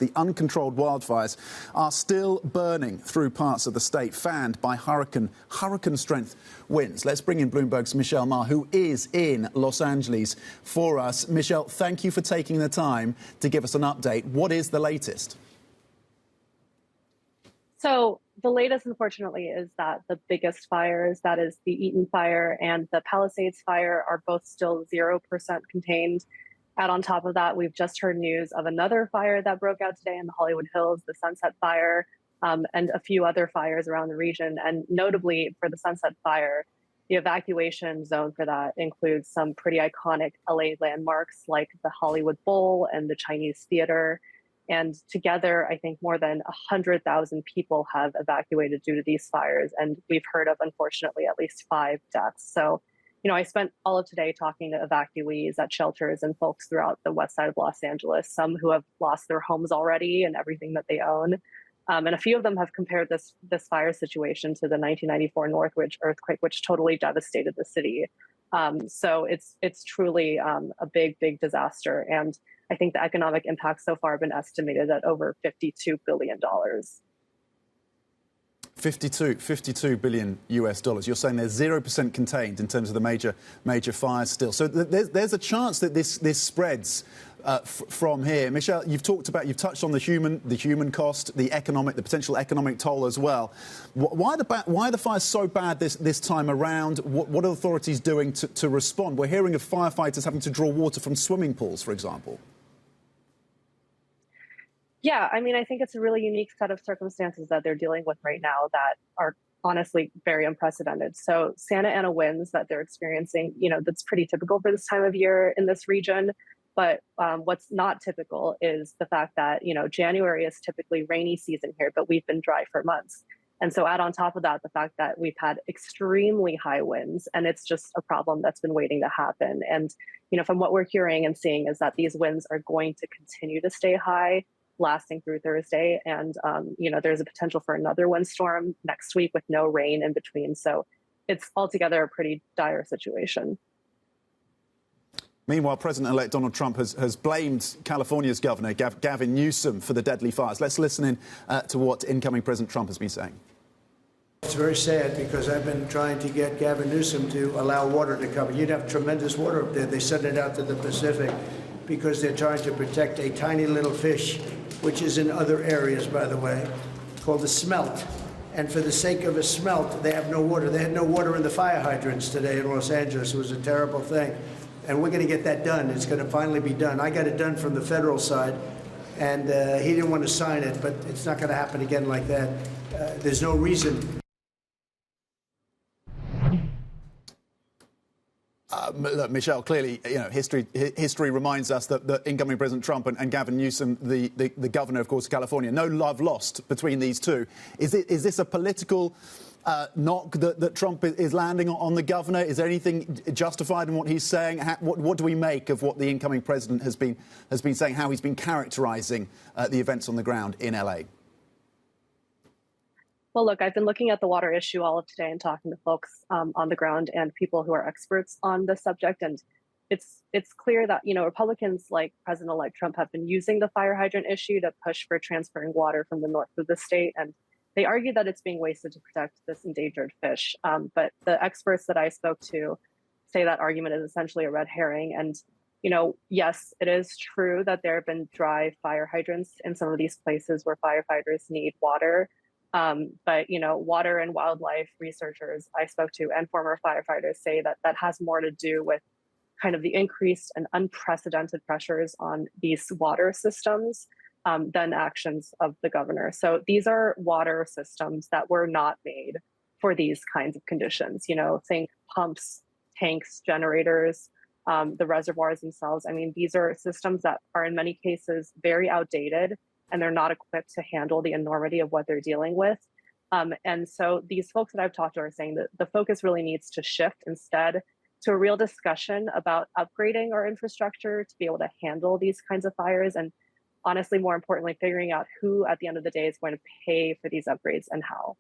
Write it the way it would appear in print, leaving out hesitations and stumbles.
The uncontrolled wildfires are still burning through parts of the state, fanned by hurricane-strength winds. Let's bring in Bloomberg's Michelle Ma, who is in Los Angeles for us. Michelle, thank you for taking the time to give us an update. What is the latest? So the latest, unfortunately, is that the biggest fires, that is the Eaton fire and the Palisades fire, are both still 0% contained. And on top of that, we've just heard news of another fire that broke out today in the Hollywood Hills, the Sunset Fire, and a few other fires around the region. And notably for the Sunset Fire, the evacuation zone for that includes some pretty iconic LA landmarks like the Hollywood Bowl and the Chinese Theater. And together, I think more than 100,000 people have evacuated due to these fires. And we've heard of, unfortunately, at least 5 deaths. So, I spent all of today talking to evacuees at shelters and folks throughout the west side of Los Angeles, some who have lost their homes already and everything that they own. And a few of them have compared this fire situation to the 1994 Northridge earthquake, which totally devastated the city. So it's truly a big disaster. And I think the economic impact so far have been estimated at over $52 billion. 52 billion US dollars. You're saying there's 0% contained in terms of the major fires still. So there's a chance that this spreads from here. Michelle, you've touched on the human cost, the potential economic toll as well. Why are the fires so bad this time around? What are authorities doing to respond? We're hearing of firefighters having to draw water from swimming pools, for example. Yeah, I mean, I think it's a really unique set of circumstances that they're dealing with right now that are honestly very unprecedented. So Santa Ana winds that they're experiencing, that's pretty typical for this time of year in this region. But what's not typical is the fact that, January is typically rainy season here, but we've been dry for months. And so add on top of that, the fact that we've had extremely high winds, and it's just a problem that's been waiting to happen. And, from what we're hearing and seeing is that these winds are going to continue to stay high, lasting through Thursday. And, there's a potential for another windstorm next week with no rain in between. So it's altogether a pretty dire situation. Meanwhile, President-elect Donald Trump has blamed California's governor, Gavin Newsom, for the deadly fires. Let's listen in to what incoming President Trump has been saying. It's very sad because I've been trying to get Gavin Newsom to allow water to come. You'd have tremendous water up there. They sent it out to the Pacific because they're trying to protect a tiny little fish, which is in other areas, by the way, called the smelt. And for the sake of a smelt, they have no water. They had no water in the fire hydrants today in Los Angeles. It was a terrible thing. And we're going to get that done. It's going to finally be done. I got it done from the federal side, and he didn't want to sign it, but it's not going to happen again like that. There's no reason. Look, Michelle, clearly, history reminds us that incoming President Trump and Gavin Newsom, the governor, of course, of California, no love lost between these two. Is this a political knock that Trump is landing on the governor? Is there anything justified in what he's saying? What do we make of what the incoming president has been saying, how he's been characterizing the events on the ground in LA? Well, look, I've been looking at the water issue all of today and talking to folks on the ground and people who are experts on the subject. And it's clear that, Republicans like President-elect Trump have been using the fire hydrant issue to push for transferring water from the north of the state. And they argue that it's being wasted to protect this endangered fish. But the experts that I spoke to say that argument is essentially a red herring. And, yes, it is true that there have been dry fire hydrants in some of these places where firefighters need water. But, water and wildlife researchers I spoke to and former firefighters say that has more to do with kind of the increased and unprecedented pressures on these water systems than actions of the governor. So these are water systems that were not made for these kinds of conditions. Think pumps, tanks, generators, the reservoirs themselves. I mean, these are systems that are in many cases very outdated, and they're not equipped to handle the enormity of what they're dealing with. And so these folks that I've talked to are saying that the focus really needs to shift instead to a real discussion about upgrading our infrastructure to be able to handle these kinds of fires. And honestly, more importantly, figuring out who at the end of the day is going to pay for these upgrades and how.